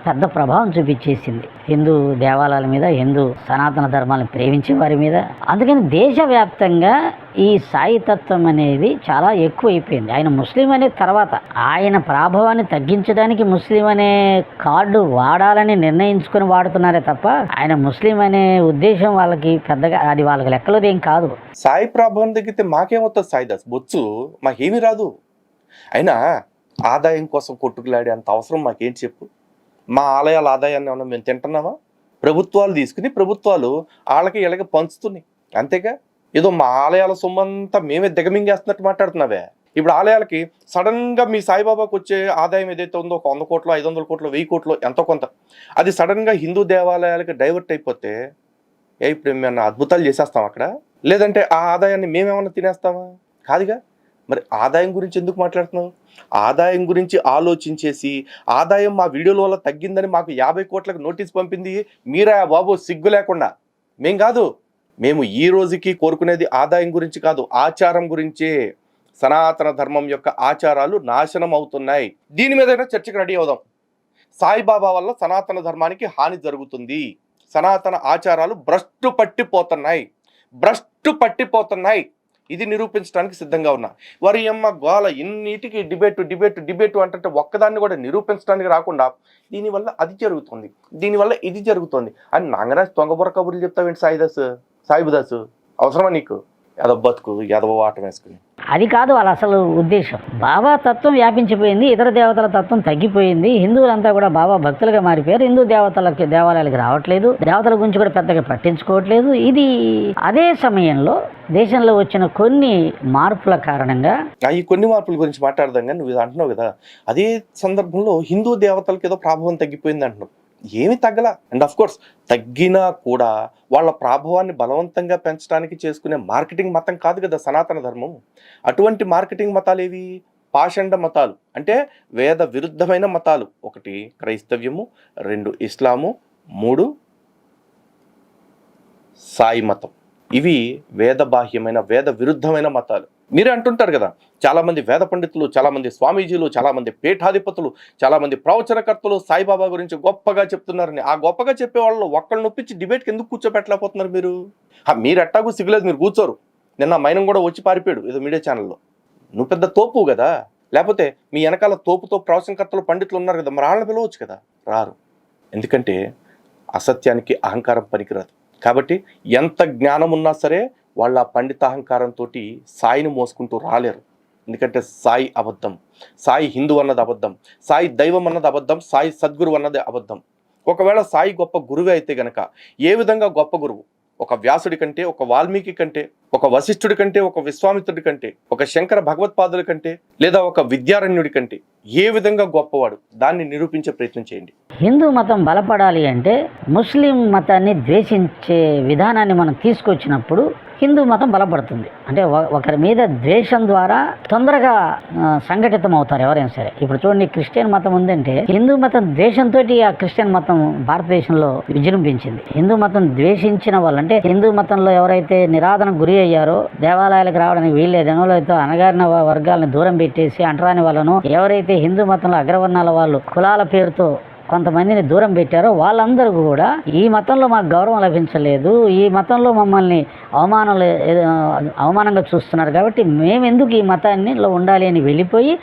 పెద్ద ప్రభావం చూపించేసింది హిందూ దేవాలయాల మీద, హిందూ సనాతన ధర్మాలను ప్రేమించే వారి మీద. అందుకని దేశవ్యాప్తంగా ఈ సాయి తత్వం అనేది చాలా ఎక్కువ అయిపోయింది. ఆయన ముస్లిం అనే తర్వాత ఆయన ప్రాభవాన్ని తగ్గించడానికి ముస్లిం అనే కార్డు వాడాలని నిర్ణయించుకొని వాడుతున్నారే తప్ప ఆయన ముస్లిం అనే ఉద్దేశం వాళ్ళకి పెద్దగా అది వాళ్ళకి లెక్కలోది ఏం కాదు. సాయి ప్రభావం తగ్గితే మాకేమవుతుంది సాయిదాస్? బొచ్చు మాకేమీ రాదు. అయినా ఆదాయం కోసం కొట్టుకులాడే అంత అవసరం మాకేంటి చెప్పు? మా ఆలయాల ఆదాయాన్ని ఏమన్నా మేము తింటున్నామా? ప్రభుత్వాలు తీసుకుని ప్రభుత్వాలు వాళ్ళకి వీళ్ళకి పంచుతున్నాయి అంతేగా. ఏదో మా ఆలయాల సొమ్మంతా మేమే దిగమింగేస్తున్నట్టు మాట్లాడుతున్నావే. ఇప్పుడు ఆలయాలకి సడన్గా మీ సాయిబాబాకు వచ్చే ఆదాయం ఏదైతే ఉందో, ఒక 100 కోట్లు, 500 కోట్లు, 1000 కోట్లు ఎంతో కొంత, అది సడన్గా హిందూ దేవాలయాలకి డైవర్ట్ అయిపోతే ఇప్పుడు ఏమన్నా అద్భుతాలు చేసేస్తాం అక్కడ? లేదంటే ఆ ఆదాయాన్ని మేమేమన్నా తినేస్తామా? కాదుగా. మరి ఆదాయం గురించి ఎందుకు మాట్లాడుతున్నావు? ఆదాయం గురించి ఆలోచించేసి ఆదాయం మా వీడియోల వల్ల తగ్గిందని మాకు 50 కోట్లకు నోటీస్ పంపింది మీరా బాబు? సిగ్గు లేకుండా. మేం కాదు. మేము ఈ రోజుకి కోరుకునేది ఆదాయం గురించి కాదు, ఆచారం గురించే. సనాతన ధర్మం యొక్క ఆచారాలు నాశనం అవుతున్నాయి. దీని మీదైనా చర్చకు రెడీ అవుదాం. సాయిబాబా వల్ల సనాతన ధర్మానికి హాని జరుగుతుంది, సనాతన ఆచారాలు భ్రష్టు పట్టిపోతున్నాయి. ఇది నిరూపించడానికి సిద్ధంగా ఉన్నా. వారి అమ్మ గోల ఇన్నిటికి డిబేటు అంటే ఒక్కదాన్ని కూడా నిరూపించడానికి రాకుండా దీనివల్ల అది జరుగుతుంది, దీనివల్ల ఇది జరుగుతుంది అని నాగరాజ్ తొంగబుర్ర కబుర్లు చెప్తావేంటి సాయిదాసు? అవసరమా నీకు? ఎదవ బతుకు, ఎదవ ఆటం వేసుకుని. అది కాదు వాళ్ళ అసలు ఉద్దేశం. బాబా తత్వం వ్యాపించిపోయింది, ఇతర దేవతల తత్వం తగ్గిపోయింది, హిందువులంతా కూడా బాబా భక్తులుగా మారిపోయారు, హిందూ దేవాలయాలకు రావట్లేదు, దేవతల గురించి కూడా పెద్దగా పట్టించుకోవట్లేదు. ఇది అదే సమయంలో దేశంలో వచ్చిన కొన్ని మార్పుల కారణంగా ఈ కొన్ని మార్పుల గురించి మాట్లాడదాం కానీ నువ్వు ఇది అంటున్నావు కదా, అదే సందర్భంలో హిందూ దేవతలకి ఏదో ప్రాభవం తగ్గిపోయింది అంటున్నావు. ఏమి తగ్గల. అండ్ ఆఫ్ కోర్స్ తగ్గినా కూడా వాళ్ళ ప్రాభవాన్ని బలవంతంగా పెంచడానికి చేసుకునే మార్కెటింగ్ మతం కాదు కదా సనాతన ధర్మం. అటువంటి మార్కెటింగ్ మతాలు ఏవి? పాషండ మతాలు, అంటే వేద విరుద్ధమైన మతాలు. 1 క్రైస్తవ్యము, 2 ఇస్లాము, 3 సాయి మతం. ఇవి వేద బాహ్యమైన వేద విరుద్ధమైన మతాలు. మీరే అంటుంటారు కదా, చాలామంది వేద పండితులు, చాలామంది స్వామీజీలు, చాలామంది పీఠాధిపతులు, చాలామంది ప్రవచనకర్తలు సాయిబాబా గురించి గొప్పగా చెప్తున్నారని. ఆ గొప్పగా చెప్పే వాళ్ళు ఒక్కళ్ళు నొప్పించి డిబేట్కి ఎందుకు కూర్చోబెట్టలేకపోతున్నారు మీరు? మీరు ఎట్టాಗೂ సిగ్గులేదు, మీరు కూర్చోరు. నిన్న మైనం కూడా వచ్చి పారిపోయాడు ఏదో మీడియా ఛానల్లో. నువ్వు పెద్ద తోపు కదా, లేకపోతే మీ వెనకాల తోపుతో ప్రవచనకర్తలు పండితులు ఉన్నారు కదా, మరి వాళ్ళని పిలవచ్చు కదా. రారు. ఎందుకంటే అసత్యానికి అహంకారం పనికిరాదు. కాబట్టి ఎంత జ్ఞానం ఉన్నా సరే వాళ్ళ పండితాహంకారంతో సాయిని మోసుకుంటూ రాలేరు. ఎందుకంటే సాయి అబద్ధం, సాయి హిందూ అన్నది అబద్ధం, సాయి దైవం అన్నది అబద్ధం, సాయి సద్గురు అన్నది అబద్ధం. ఒకవేళ సాయి గొప్ప గురువే అయితే గనక ఏ విధంగా గొప్ప గురువు? ఒక వ్యాసుడి కంటే, ఒక వాల్మీకి కంటే, ఒక వశిష్ఠుడి కంటే, ఒక విశ్వామిత్రుడి కంటే, ఒక శంకర భగవత్పాదుల కంటే, లేదా ఒక విద్యారణ్యుడి కంటే ఏ విధంగా గొప్పవాడు? దాన్ని నిరూపించే ప్రయత్నం చేయండి. హిందూ మతం బలపడాలి అంటే ముస్లిం మతాన్ని ద్వేషించే విధానాన్ని మనం తీసుకొచ్చినప్పుడు హిందూ మతం బలపడుతుంది. అంటే ఒకరి మీద ద్వేషం ద్వారా తొందరగా సంఘటితం అవుతారు ఎవరైనా సరే. ఇప్పుడు చూడండి, క్రిస్టియన్ మతం ఉందంటే హిందూ మతం ద్వేషంతో ఆ క్రిస్టియన్ మతం భారతదేశంలో విజృంభించింది. హిందూ మతం ద్వేషించిన వాళ్ళు, అంటే హిందూ మతంలో ఎవరైతే నిరాధనకు గురి అయ్యారో, దేవాలయాలకు రావడానికి వీల్లేదనో, లేకపోతే అణగారిన వర్గాలను దూరం పెట్టేసి అంటరాని వాళ్ళను, ఎవరైతే హిందూ మతంలో అగ్రవర్ణాల వాళ్ళు కులాల పేరుతో కొంతమందిని దూరం పెట్టారో వాళ్ళందరూ కూడా ఈ మతంలో మాకు గౌరవం లభించలేదు, ఈ మతంలో మమ్మల్ని అవమానంగా చూస్తున్నారు, కాబట్టి మేమెందుకు ఈ మతాన్నిలో ఉండాలి అని వెళ్ళిపోయి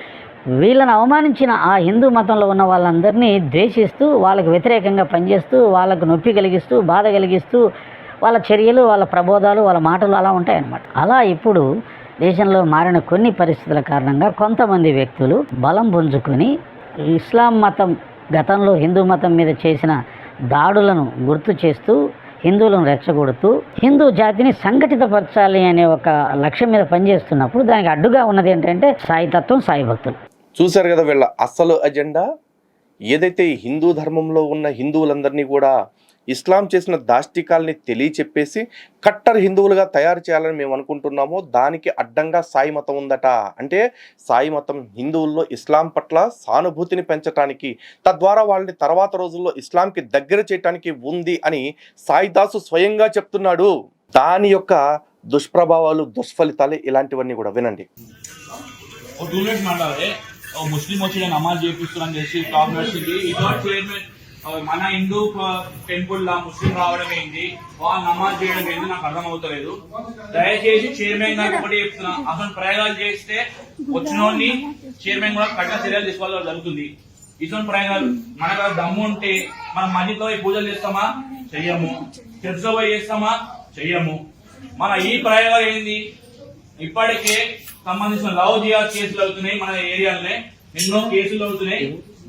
వీళ్ళని అవమానించిన ఆ హిందూ మతంలో ఉన్న వాళ్ళందరినీ ద్వేషిస్తూ, వాళ్ళకు వ్యతిరేకంగా పనిచేస్తూ, వాళ్ళకు నొప్పి కలిగిస్తూ, బాధ కలిగిస్తూ, వాళ్ళ చర్యలు, వాళ్ళ ప్రబోధాలు, వాళ్ళ మాటలు అలా ఉంటాయన్నమాట. అలా ఇప్పుడు దేశంలో మారిన కొన్ని పరిస్థితుల కారణంగా కొంతమంది వ్యక్తులు బలం పుంజుకొని ఇస్లాం మతం గతంలో హిందూ మతం మీద చేసిన దాడులను గుర్తు చేస్తూ, హిందువులను రెచ్చగొడుతూ, హిందూ జాతిని సంఘటితపరచాలి అనే ఒక లక్ష్యం మీద పనిచేస్తున్నప్పుడు దానికి అడ్డుగా ఉన్నది ఏంటంటే సాయి తత్వం, సాయి భక్తులు. చూశారు కదా వీళ్ళ అసలు అజెండా. ఏదైతే హిందూ ధర్మంలో ఉన్న హిందువులందరినీ కూడా ఇస్లాం చేసిన దాష్టికాల్ని తెలియచెప్పేసి కట్టర్ హిందువులుగా తయారు చేయాలని మేము అనుకుంటున్నామో దానికి అడ్డంగా సాయి మతం ఉందట. అంటే సాయి మతం హిందువుల్లో ఇస్లాం పట్ల సానుభూతిని పెంచడానికి, తద్వారా వాళ్ళని తర్వాత రోజుల్లో ఇస్లాంకి దగ్గర చేయడానికి ఉంది అని సాయిదాసు స్వయంగా చెప్తున్నాడు. దాని యొక్క దుష్ప్రభావాలు, దుష్ఫలితాలే ఇలాంటివన్నీ కూడా వినండి. ముస్లిం వచ్చి నమాజ్ చేపిస్తున్నాను చేసి టాప్ నర్సింది చైర్మన్ మన హిందూ టెంపుల్ లా ముస్లిం రావడం ఏంటి, వాళ్ళు నమాజ్ చేయడం ఏంటి నాకు అర్థం అవుతలేదు. దయచేసి చైర్మన్ గారికి ఒకటి చెప్తున్నా, అసలు ప్రయోగాలు చేస్తే వచ్చిన వాళ్ళని చైర్మన్ కూడా కఠిన చర్యలు తీసుకోవాలి జరుగుతుంది. ఇటువంటి ప్రయోగాలు మనకు దమ్ము ఉంటే మనం మధ్యలో పూజలు చేస్తామా? చెయ్యము. చర్చలో పోయి చేస్తామా? చెయ్యము. మన ఈ ప్రయోగాలు ఏంది? ఇప్పటికే సంబంధించిన లవ్ జిహాద్ కేసులు అవుతున్నాయి, మన ఏరియాలోనే ఎన్నో కేసులు అవుతున్నాయి.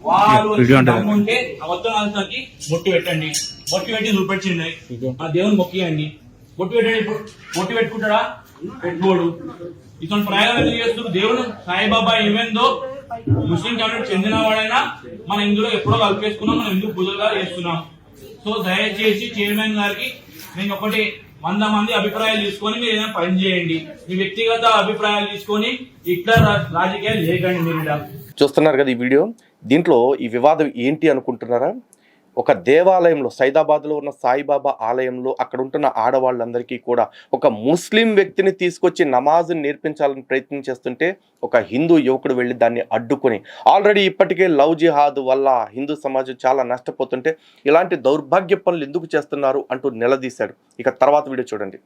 వాళ్ళు దమ్ముంటే అబద్ధానికి బొట్టు పెట్టండి, బొట్టు పెట్టి చూపెట్టింది ఆ దేవుని మొక్కియండి, బొట్టు పెట్టండి. ఇప్పుడు బొట్టు పెట్టుకుంటాడా? పెట్టుకోడు. ఇటువంటి ప్రయోగాలు ఎందుకు చేస్తున్నారు? దేవుడు సాయిబాబా ఏమేందో ముస్లిం కమ్యూనిటీ చెందిన వాడైనా మన హిందువులో ఎప్పుడో కలిపేసుకున్నాం, మనం హిందూ పూజలుగా చేస్తున్నాం. సో దయచేసి చైర్మన్ గారికి నేను ఒకటి 100 మంది అభిప్రాయాలు తీసుకొని మీరు ఏదైనా పని చేయండి. మీ వ్యక్తిగత అభిప్రాయాలు తీసుకొని ఇట్లా రాజకీయాలు చేయకండి. మీరు చూస్తున్నారు కదా ఈ వీడియో. దీంట్లో ఈ వివాదం ఏంటి అనుకుంటున్నారా? ఒక దేవాలయంలో, సైదాబాద్లో ఉన్న సాయిబాబా ఆలయంలో అక్కడ ఉంటున్న ఆడవాళ్ళందరికీ కూడా ఒక ముస్లిం వ్యక్తిని తీసుకొచ్చి నమాజ్ని నేర్పించాలని ప్రయత్నం చేస్తుంటే ఒక హిందూ యువకుడు వెళ్ళి దాన్ని అడ్డుకొని, ఆల్రెడీ ఇప్పటికే లవ్ జిహాద్ వల్ల హిందూ సమాజం చాలా నష్టపోతుంటే ఇలాంటి దౌర్భాగ్య పనులు ఎందుకు చేస్తున్నారు అంటూ నిలదీశాడు. ఇక తర్వాత వీడియో చూడండి.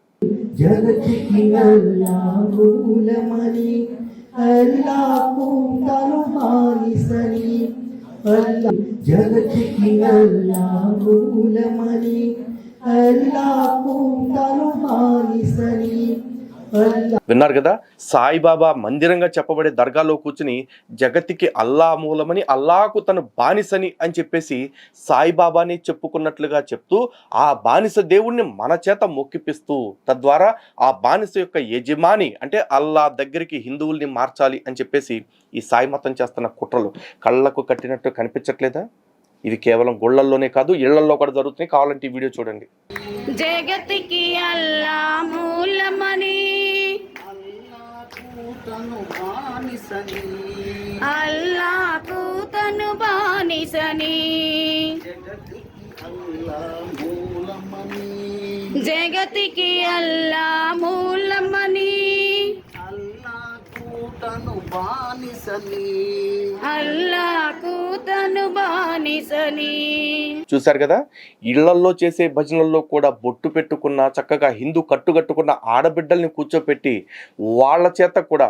విన్నారు కదా, సాయిబాబా మందిరంగా చెప్పబడే దర్గాలో కూర్చుని జగతికి అల్లా మూలమని, అల్లాకు తను బానిసని అని చెప్పేసి సాయిబాబాని చెప్పుకున్నట్లుగా చెప్తూ ఆ బానిస దేవుణ్ణి మన చేత మొక్కిపిస్తూ తద్వారా ఆ బానిస యొక్క యజమాని అంటే అల్లా దగ్గరికి హిందువుల్ని మార్చాలి అని చెప్పేసి ఈ సాయి మతం చేస్తున్న కుట్రలు కళ్ళకు కట్టినట్టు కనిపించట్లేదా? ఇవి కేవలం గుళ్ళల్లోనే కాదు, ఇళ్లల్లో కూడా జరుగుతున్నాయి. కావాలంటే ఈ వీడియో చూడండి. జగతికి అల్లా మూలమని, అల్లాకు తను బానిసని, జగతికి అల్లా మూలమని, అల్లాకు తను బానిసని. చూశారు కదా, ఇళ్లల్లో చేసే భజనల్లో కూడా బొట్టు పెట్టుకున్న చక్కగా హిందూ కట్టుకట్టుకున్న ఆడబిడ్డల్ని కూర్చోపెట్టి వాళ్ళ చేత కూడా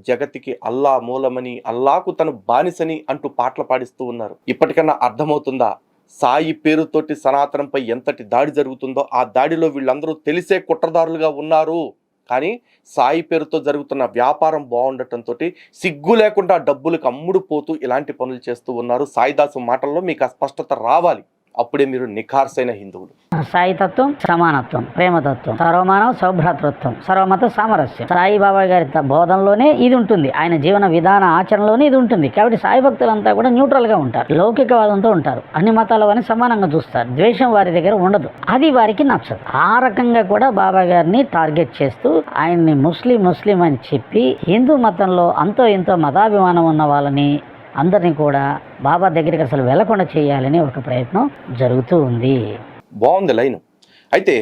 జగతికి అల్లా మూలమని, అల్లాకు తను బానిసని అంటూ పాటలు పాడిస్తూ ఉన్నారు. ఇప్పటికన్నా అర్థమవుతుందా సాయి పేరుతోటి సనాతనంపై ఎంతటి దాడి జరుగుతుందో? ఆ దాడిలో వీళ్ళందరూ తెలిసే కుట్రదారులుగా ఉన్నారు. కానీ సాయి పేరుతో జరుగుతున్న వ్యాపారం బాగుండటంతో సిగ్గు లేకుండా డబ్బులకు అమ్ముడు పోతూ ఇలాంటి పనులు చేస్తూ ఉన్నారు. సాయిదాసు మాటల్లో మీకు ఆ స్పష్టత రావాలి, అప్పుడే మీరు నిఖార్సైన హిందువులు. సాయితత్వం, సమానత్వం, ప్రేమతత్వం, సర్వమానవ సౌభ్రాతృత్వం, సర్వమత సామరస్యం. సాయిబాబా గారి బోధనలోనే ఇది ఉంటుంది, ఆయన జీవన విధాన ఆచరణలోనే ఇది ఉంటుంది. కాబట్టి సాయి భక్తులంతా కూడా న్యూట్రల్గా ఉంటారు, లౌకికవాదంతో ఉంటారు, అన్ని మతాల వారిని సమానంగా చూస్తారు, ద్వేషం వారి దగ్గర ఉండదు, అది వారికి నచ్చదు. ఆ రకంగా కూడా బాబా గారిని టార్గెట్ చేస్తూ ఆయన్ని ముస్లిం అని చెప్పి హిందూ మతంలో అంతో ఇంతో మతాభిమానం ఉన్న వాళ్ళని అందరినీ కూడా బాబా దగ్గరికి అసలు వెళ్లకుండా చేయాలని ఒక ప్రయత్నం జరుగుతూ ఉంది. బాగుంది లైన్. అయితే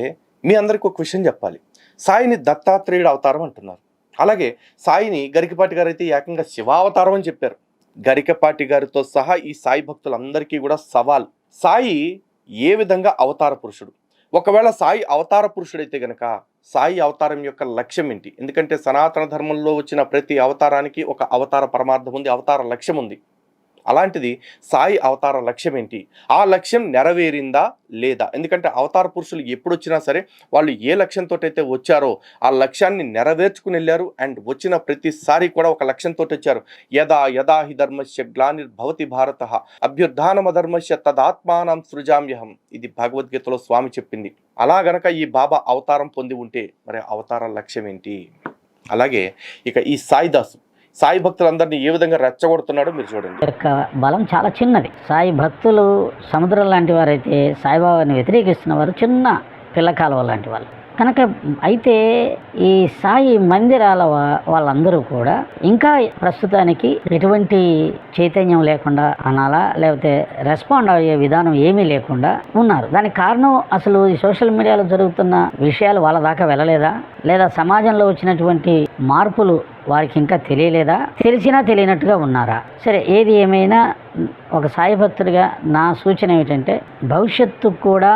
మీ అందరికి ఒక విషయం చెప్పాలి. సాయిని దత్తాత్రేయుడు అవతారం అంటున్నారు, అలాగే సాయిని గరికపాటి గారు అయితే ఏకంగా శివావతారం అని చెప్పారు. గరికపాటి గారితో సహా ఈ సాయి భక్తులందరికీ కూడా సవాల్, సాయి ఏ విధంగా అవతార పురుషుడు? ఒకవేళ సాయి అవతార పురుషుడైతే గనక సాయి అవతారం యొక్క లక్ష్యం ఏంటి? ఎందుకంటే సనాతన ధర్మంలో వచ్చిన ప్రతి అవతారానికి ఒక అవతార పరమార్థం ఉంది, అవతార లక్ష్యం ఉంది. అలాంటిది సాయి అవతార లక్ష్యం ఏంటి? ఆ లక్ష్యం నెరవేరిందా లేదా? ఎందుకంటే అవతార పురుషులు ఎప్పుడు వచ్చినా సరే వాళ్ళు ఏ లక్ష్యంతో అయితే వచ్చారో ఆ లక్ష్యాన్ని నెరవేర్చుకుని వెళ్ళారు. అండ్ వచ్చిన ప్రతిసారి కూడా ఒక లక్ష్యంతో వచ్చారు. యదా యదా హి ధర్మస్య గ్లానిర్భవతి భారత అభ్యుత్థానమధర్మస్య తదాత్మానం సృజామ్యహం, ఇది భగవద్గీతలో స్వామి చెప్పింది. అలా గనక ఈ బాబా అవతారం పొంది ఉంటే మరి అవతార లక్ష్యం ఏంటి? అలాగే ఇక ఈ సాయిదాసు సాయి భక్తులందరినీ ఏ విధంగా రెచ్చగొడుతున్నాడో మీరు చూడండి. యొక్క బలం చాలా చిన్నది. సాయి భక్తులు సముద్రం లాంటి వారైతే సాయిబాబాని వ్యతిరేకిస్తున్న వారు చిన్న పిల్లకాలువ లాంటి వాళ్ళు కనుక. అయితే ఈ సాయి మందిరాల వాళ్ళందరూ కూడా ఇంకా ప్రస్తుతానికి ఎటువంటి చైతన్యం లేకుండా అనాలా, లేకపోతే రెస్పాండ్ అయ్యే విధానం ఏమీ లేకుండా ఉన్నారు. దానికి కారణం అసలు ఈ సోషల్ మీడియాలో జరుగుతున్న విషయాలు వాళ్ళ దాకా వెళ్ళలేదా, లేదా సమాజంలో వచ్చినటువంటి మార్పులు వారికి ఇంకా తెలియలేదా, తెలిసినా తెలియనట్టుగా ఉన్నారా? సరే, ఏది ఏమైనా ఒక సాయి భక్తుడిగా నా సూచన ఏమిటంటే భవిష్యత్తు కూడా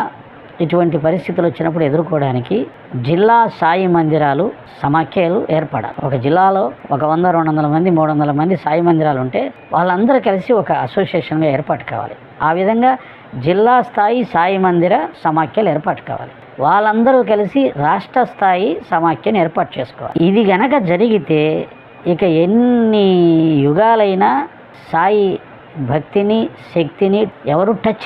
ఇటువంటి పరిస్థితులు వచ్చినప్పుడు ఎదుర్కోవడానికి జిల్లా సాయి మందిరాలు సమాఖ్యలు ఏర్పడాలి. ఒక జిల్లాలో ఒక 100-200 మంది 300 మంది సాయి మందిరాలు ఉంటే వాళ్ళందరూ కలిసి ఒక అసోసియేషన్గా ఏర్పాటు కావాలి. ఆ విధంగా జిల్లా స్థాయి సాయి మందిర సమాఖ్యలు ఏర్పాటు కావాలి. వాళ్ళందరూ కలిసి రాష్ట్ర స్థాయి సమాఖ్యను ఏర్పాటు చేసుకోవాలి. ఇది గనక జరిగితే ఇక ఎన్ని యుగాలైనా సాయి భక్తిని శక్తిని ఎవరు టచ్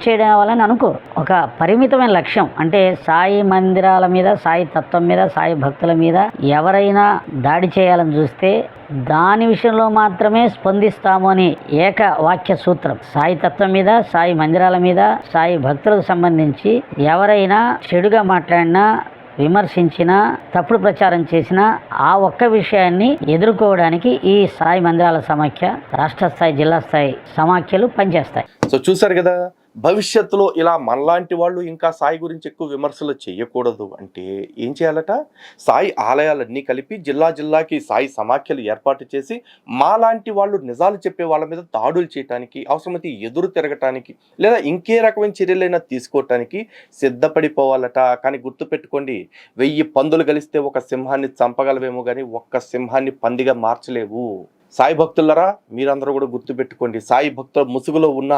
చేయడం వలని అనుకోరు. ఒక పరిమితమైన లక్ష్యం అంటే సాయి మందిరాల మీద, సాయి తత్వం మీద, సాయి భక్తుల మీద ఎవరైనా దాడి చేయాలని చూస్తే దాని విషయంలో మాత్రమే స్పందిస్తాము అని ఏక వాక్య సూత్రం. సాయి తత్వం మీద, సాయి మందిరాల మీద, సాయి భక్తులకు సంబంధించి ఎవరైనా చెడుగా మాట్లాడినా, విమర్శించినా, తప్పుడు ప్రచారం చేసినా ఆ ఒక్క విషయాన్ని ఎదుర్కోవడానికి ఈ సాయి మందిరాల సమాఖ్య, రాష్ట్ర స్థాయి, జిల్లా స్థాయి సమాఖ్యలు పనిచేస్తాయి. సో చూసారు కదా, భవిష్యత్తులో ఇలా మనలాంటి వాళ్ళు ఇంకా సాయి గురించి ఎక్కువ విమర్శలు చేయకూడదు అంటే ఏం చేయాలట? సాయి ఆలయాలన్నీ కలిపి జిల్లాకి సాయి సమాఖ్యలు ఏర్పాటు చేసి మాలాంటి వాళ్ళు నిజాలు చెప్పే వాళ్ళ మీద దాడులు చేయటానికి, అవసరమైతే ఎదురు తిరగటానికి, లేదా ఇంకే రకమైన చర్యలైనా తీసుకోవటానికి సిద్ధపడిపోవాలట. కానీ గుర్తుపెట్టుకోండి, 1000 పందులు కలిస్తే ఒక సింహాన్ని చంపగలవేమో కానీ ఒక్క సింహాన్ని పందిగా మార్చలేవు. సాయి భక్తులరా, మీరందరూ కూడా గుర్తుపెట్టుకోండి, సాయి భక్తుల ముసుగులో ఉన్న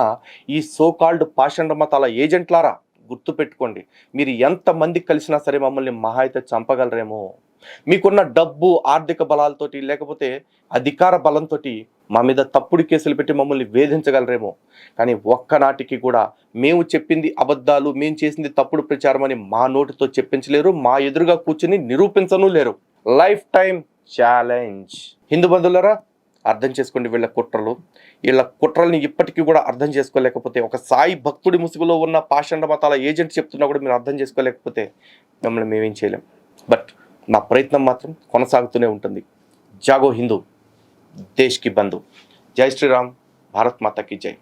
ఈ సోకాల్డ్ పాషండ మతాల ఏజెంట్లారా గుర్తుపెట్టుకోండి, మీరు ఎంతమంది కలిసినా సరే మమ్మల్ని మహా అయితే చంపగలరేమో, మీకున్న డబ్బు ఆర్థిక బలాలతోటి లేకపోతే అధికార బలంతో మా మీద తప్పుడు కేసులు పెట్టి మమ్మల్ని వేధించగలరేమో, కానీ ఒక్కనాటికి కూడా మేము చెప్పింది అబద్ధాలు, మేము చేసింది తప్పుడు ప్రచారం అని మా నోటితో చెప్పించలేరు, మా ఎదురుగా కూర్చుని నిరూపించను లేరు. Lifetime challenge. హిందూ బంధువులరా, అర్థం చేసుకోండి వీళ్ళ కుట్రల్ని ఇప్పటికీ కూడా అర్థం చేసుకోలేకపోతే, ఒక సాయి భక్తుడి ముసుగులో ఉన్న పాషండ మతాల ఏజెంట్ చెప్తున్నా కూడా మీరు అర్థం చేసుకోలేకపోతే మిమ్మల్ని మేమేం చేయలేం. బట్ నా ప్రయత్నం మాత్రం కొనసాగుతూనే ఉంటుంది. జాగో హిందూ, దేశ్ కి బంధు. జై శ్రీరామ్, భారత్ మాతా కీ జై.